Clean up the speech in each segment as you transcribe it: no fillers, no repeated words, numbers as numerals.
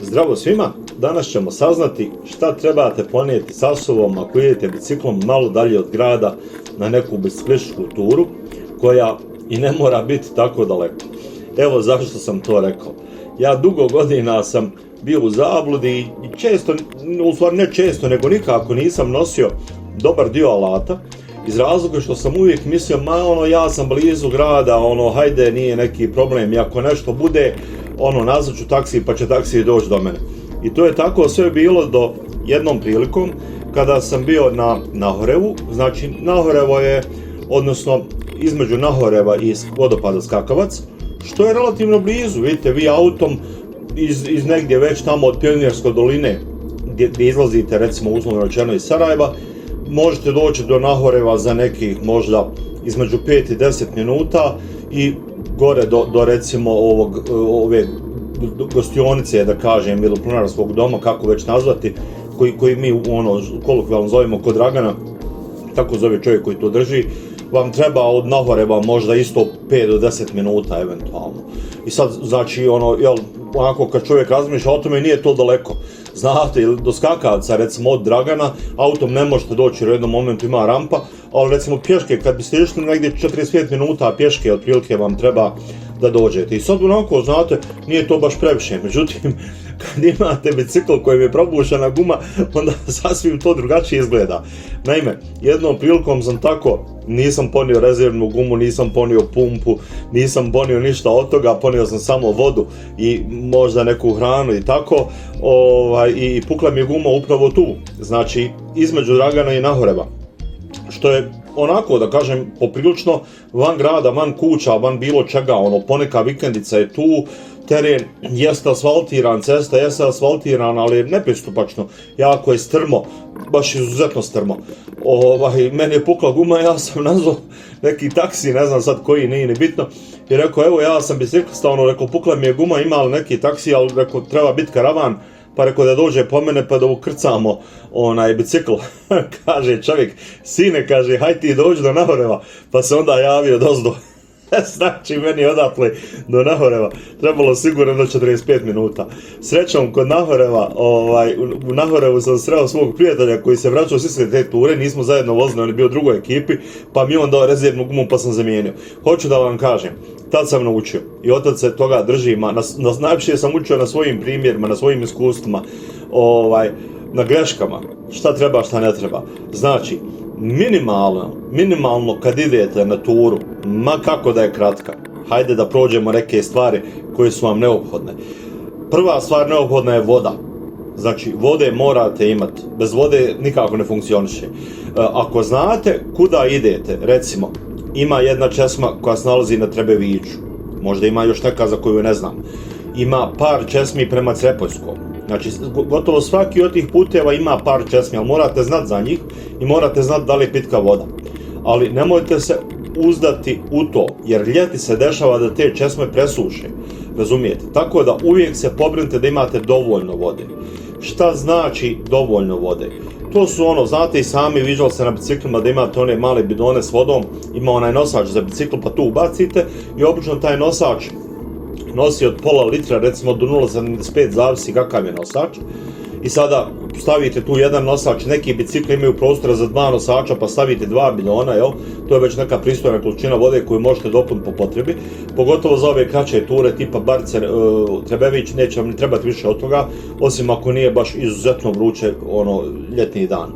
Zdravo svima, danas ćemo saznati šta trebate ponijeti sa sobom ako idete biciklom malo dalje od grada na neku biciklističku turu koja i ne mora biti tako daleko. Evo zašto sam to rekao. Ja dugo godina sam bio u zabludi i često, u stvari ne često, nego nikako nisam nosio dobar dio alata iz razloga što sam uvijek mislio, ja sam blizu grada, hajde, nije neki problem, i ako nešto bude, nazvat ću taksi pa će taksi doći do mene. I to je tako sve bilo do jednom prilikom kada sam bio na Nahorevu. Znači Nahorevo je, odnosno između Nahoreva i vodopada Skakavac, što je relativno blizu. Vidite, vi autom iz negdje već tamo od Pionirske doline gdje izlazite, recimo uslovno rečeno iz Sarajeva, možete doći do Nahoreva za nekih možda između 5 i 10 minuta i gore do recimo ove gostionice, da kažem, ili planarskog doma, kako već nazvati, koji mi kolokvijalno zovemo kod Dragana, tako zove čovjek koji to drži, vam treba od Nahoreva možda isto 5 do 10 minuta eventualno. I sad, znači, onako kad čovjek razmišlja o tome, nije to daleko. Znate, do Skakavca, recimo od Dragana, autom ne možete doći jer u jednom momentu ima rampa, ali recimo pješke, kad biste išli negdje 45 minuta pješke, otprilike vam treba da dođete. I sad onako, znate, nije to baš previše, međutim, kad imate bicikl kojim je probušena guma, onda sasvim to drugačije izgleda. Naime, jednom prilikom sam tako, nisam ponio rezervnu gumu, nisam ponio pumpu, nisam ponio ništa od toga, ponio sam samo vodu i možda neku hranu i tako, i pukla mi je guma upravo tu, znači između Dragana i Nahoreva, što je onako, da kažem, poprilično van grada, van kuća, van bilo čega, poneka vikendica je tu, teren jeste asfaltiran, cesta jeste asfaltirana, ali je nepristupačno, jako je strmo, baš izuzetno strmo. Meni je pukla guma, ja sam nazvao neki taksi, ne znam sad koji, nije ni bitno, i rekao, evo ja sam biciklista, rekao, pukla mi je guma, ima li neki taksi, ali rekao, treba biti karavan, pa rekao da dođe po mene pa da ukrcamo bicikl. Kaže čovjek, sine, kaže, haj ti dođi do Nahoreva, pa se onda javio dozdo. Znači, meni odatle do Nahoreva trebalo sigurno do 45 minuta. Srećom, kod Nahoreva, u Nahorevu sam sreo svog prijatelja koji se vraćao s iste te ture, nismo zajedno vozili, on je bio u drugoj ekipi, pa mi je on dao rezervnu gumu pa sam zamijenio. Hoću da vam kažem, tad sam naučio i od se toga držim, najviše sam učio na svojim primjerima, na svojim iskustvima, na greškama, šta treba, šta ne treba. Znači, minimalno kad idete na turu, ma kako da je kratka, hajde da prođemo neke stvari koje su vam neophodne. Prva stvar neophodna je voda. Znači, vode morate imati. Bez vode nikako ne funkcioniše. Ako znate kuda idete, recimo, ima jedna česma koja se nalazi na Trebeviću. Možda ima još neka za koju ne znam. Ima par česmi prema Crepoljskom. Znači, gotovo svaki od tih puteva ima par česmi, ali morate znati za njih i morate znati da li je pitka voda. Ali nemojte se uzdati u to, jer ljeti se dešava da te česme presuše, razumijete? Tako da uvijek se pobrinite da imate dovoljno vode. Šta znači dovoljno vode? To su znate i sami, viđali ste na biciklima da imate one male bidone s vodom, ima onaj nosač za bicikl pa tu ubacite i obično taj nosač nosi od pola litra, recimo do 0,75, zavisi kakav je nosač. I sada stavite tu jedan nosač, neki bicikli imaju prostora za 2 nosača, pa stavite 2 bidona, to je već neka pristojna količina vode koju možete dopuniti po potrebi, pogotovo za ove kraće ture tipa Barce, Trebević, neće vam trebati više od toga, osim ako nije baš izuzetno vruće ljetni dan.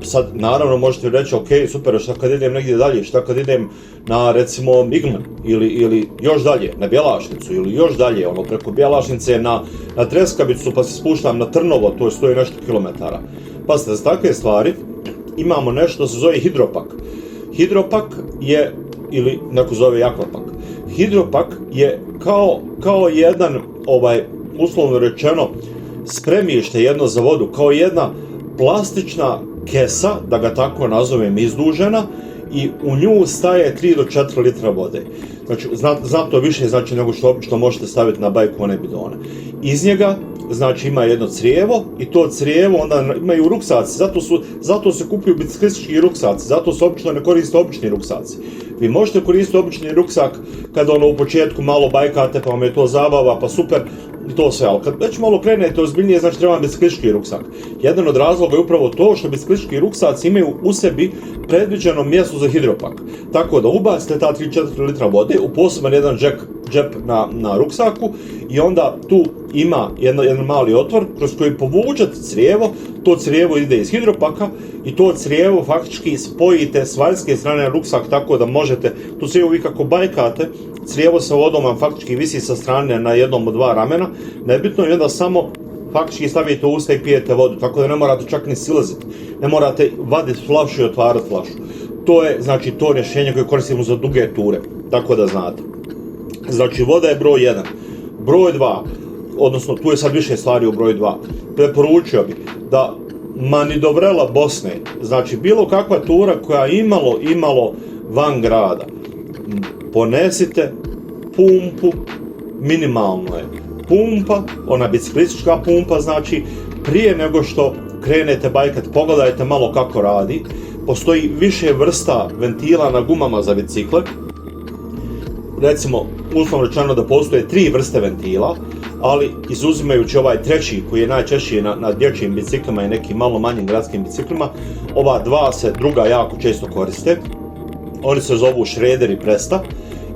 Sad, naravno, možete reći, ok, super, šta kad idem negdje dalje, šta kad idem na, recimo, Igman, ili još dalje, na Bjelašnicu, ili još dalje, preko Bjelašnice na Treskavicu, pa se spuštam na Trnovo, to je 100 i nešto kilometara. Pazite, za takve stvari imamo nešto se zove hidropak. Hidropak je, ili neko zove akvapak, hidropak je kao jedan, uslovno rečeno, spremište jedno za vodu, kao jedna plastična kesa, da ga tako nazovem, izdužena, i u nju staje 3 do 4 litra vode. Znači, znatno više znači nego što obično možete staviti na bajku one bidone. Iz njega, znači, ima jedno crijevo i to crijevo onda imaju ruksaci, zato se kupuju biciklistički ruksaci, zato se obično ne koriste obični ruksaci. Vi možete koristiti obični ruksak kada u početku malo bajkate pa vam je to zabava, pa super, i to sve, ali kad već malo krenete ozbiljnije, znači treba biciklistički ruksak. Jedan od razloga je upravo to što biciklistički ruksaci imaju u sebi predviđeno mjesto za hidropak. Tako da ubacite ta 3-4 litra vode u poseban jedan džep na ruksaku i onda tu ima jedan mali otvor kroz koji povučete crijevo, to crijevo ide iz hidropaka i to crijevo faktički spojite s vanjske strane na ruksak tako da možete, tu crijevo vi kako bajkate, crijevo sa vodom vam faktički visi sa strane na jednom od dva ramena, nebitno i onda samo faktički stavite u usta i pijete vodu, tako da ne morate čak ni silaziti, ne morate vaditi flašu i otvarati flašu. To je znači to rješenje koje koristimo za duge ture, tako da znate. Znači voda je broj 1. Broj 2, odnosno tu je sad više stvari u broj 2, preporučio bi da ma ni do vrela Bosne, znači bilo kakva tura koja imalo van grada, ponesite pumpu, minimalno je pumpa, ona biciklistička pumpa, znači prije nego što krenete bajkat, pogledajte malo kako radi, postoji više vrsta ventila na gumama za bicikle, recimo, uslovno rečeno da postoje 3 vrste ventila, ali izuzimajući ovaj treći koji je najčešći na dječjim biciklima i nekim malo manjim gradskim biciklima, ova dva se druga jako često koriste. Oni se zovu Schrader i Presta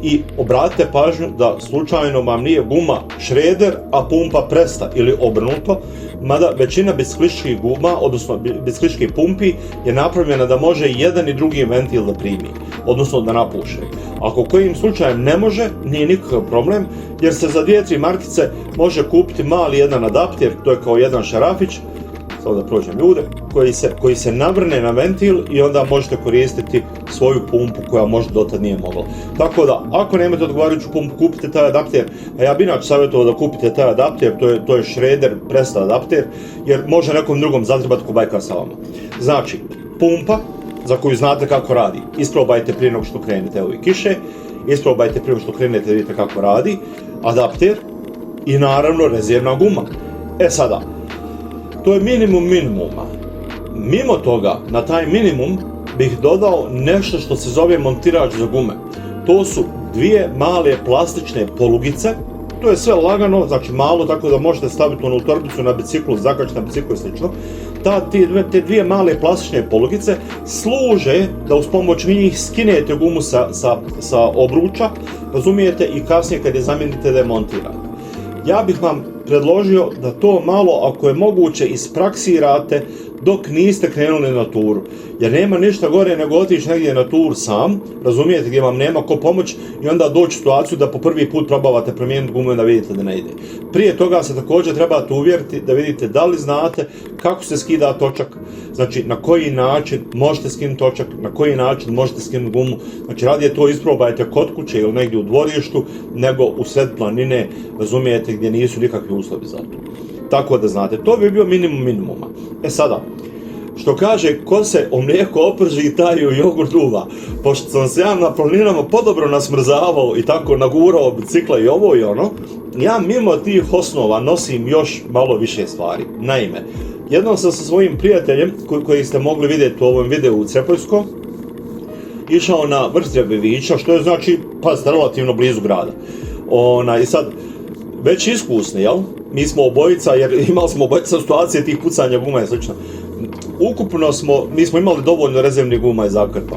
i obratite pažnju da slučajno vam nije guma Schrader, a pumpa Presta ili obrnuto, mada većina biciklističkih guma, odnosno biciklističkih pumpi je napravljena da može jedan i drugi ventil da primi, odnosno da napuše. Ako kojim slučajem ne može, nije nikakav problem, jer se za 2-3 markice može kupiti mali jedan adapter, to je kao jedan šarafić, samo da prođem ljude, koji se navrne na ventil i onda možete koristiti svoju pumpu koja možda dotad nije mogla. Tako da, ako nemate odgovarajuću pumpu, kupite taj adapter, a ja bi inače savjetovao da kupite taj adapter, to je Schrader Presta adapter, jer može nekom drugom zatrebati ko bajka sa vama. Znači, pumpa, za koju znate kako radi, isprobajte prije nego što krenete ove kiše, isprobajte prije nego što krenete da vidite kako radi, adapter i naravno rezervna guma. E sada, to je minimum minimuma. Mimo toga, na taj minimum bih dodao nešto što se zove montirač za gume. To su 2 male plastične polugice, to je sve lagano, znači malo, tako da možete staviti onu torbicu na biciklu, zakačiti na biciklu i slično. Te 2 male plastične polugice služe da uz pomoć njih skinete gumu sa obruča, razumijete, i kasnije kad je zamijenite da je montirate. Ja bih vam predložio da to malo, ako je moguće, ispraksirate dok niste krenuli na turu. Jer nema ništa gore nego otići negdje na tur sam, razumijete, gdje vam nema ko pomoć i onda doći u situaciju da po prvi put probavate promijeniti gumu i da vidite da ne ide. Prije toga se također trebate uvjeriti da vidite da li znate kako se skida točak, znači na koji način možete skinuti točak, na koji način možete skinuti gumu. Znači radije to isprobajte kod kuće ili negdje u dvorištu nego u sred planine, razumijete, gdje nisu nikakvi uslovi za to. Tako da znate, to bi bio minimum minimuma. E sada, što kaže, ko se o mlijeko oprži, taj u jogurt duva. Pošto sam se ja na planinama podobro nasmrzavao i tako nagurao bicikla i ovo i ono, ja mimo tih osnova nosim još malo više stvari. Naime, jednom sam sa svojim prijateljem, koji ste mogli vidjeti u ovom videu u Crepojsko, išao na vrh Trebevića, što je znači, pazite, relativno blizu grada. I sad, već iskusni, jel? Mi smo obojica, jer imali smo obojica situacije tih pucanja guma i slično. Ukupno mi smo imali dovoljno rezervnih guma i zakrpa.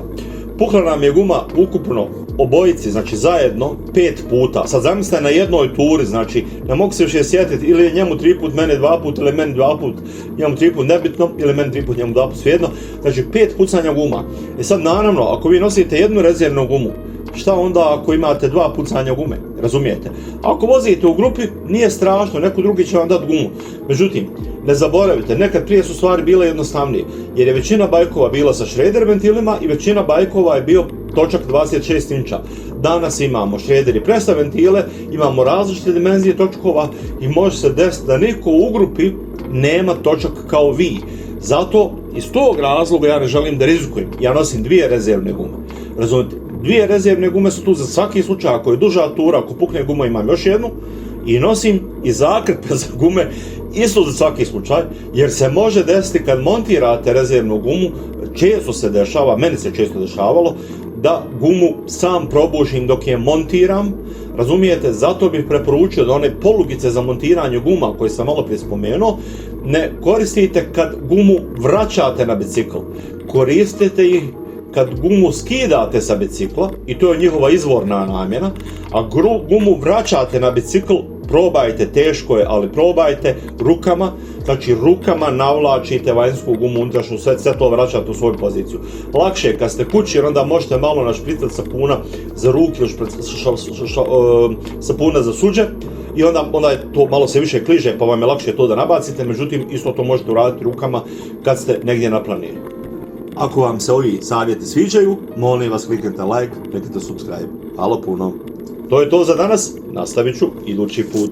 Pukla nam je guma ukupno obojici, znači zajedno 5 puta. Sad zamislite na jednoj turi, znači ne mogu se više sjetiti ili je njemu 3 put, mene 2 put, ili meni 2 put, njemu 3 put, nebitno, ili meni 3 put, njemu 2 put, svejedno. Znači 5 pucanja guma. I sad naravno, ako vi nosite jednu rezervnu gumu, šta onda ako imate 2 pucanja gume, razumijete? Ako vozite u grupi, nije strašno, neko drugi će vam dati gumu. Međutim, ne zaboravite, nekad prije su stvari bile jednostavnije, jer je većina bajkova bila sa Schrader ventilima i većina bajkova je bio točak 26 inča. Danas imamo Schrader i Presta ventile, imamo različite dimenzije točkova i može se desiti da niko u grupi nema točak kao vi. Zato, iz tog razloga ja ne želim da rizikujem. Ja nosim 2 rezervne gume. Razumite? 2 rezervne gume su tu za svaki slučaj, ako je duža tura, ako pukne guma imam još jednu i nosim i zakrpe za gume isto za svaki slučaj, jer se može desiti kad montirate rezervnu gumu, često se dešava, meni se često dešavalo, da gumu sam probušim dok je montiram, razumijete, zato bih preporučio da one polugice za montiranje guma koje sam malo prije spomenuo, ne koristite kad gumu vraćate na bicikl, koristite ih kad gumu skidate sa bicikla, i to je njihova izvorna namjena, a gumu vraćate na bicikl, probajte, teško je, ali probajte rukama, znači rukama navlačite vanjsku gumu, unutrašnju, sve to vraćate u svoju poziciju. Lakše je kad ste kući, jer onda možete malo našpricati sapuna za ruke ili sapuna za suđe, i onda je to malo se više kliže, pa vam je lakše to da nabacite, međutim isto to možete uraditi rukama kad ste negdje na planini. Ako vam se ovi savjeti sviđaju, molim vas kliknite like, kliknite subscribe. Hvala puno. To je to za danas, nastavit ću idući put.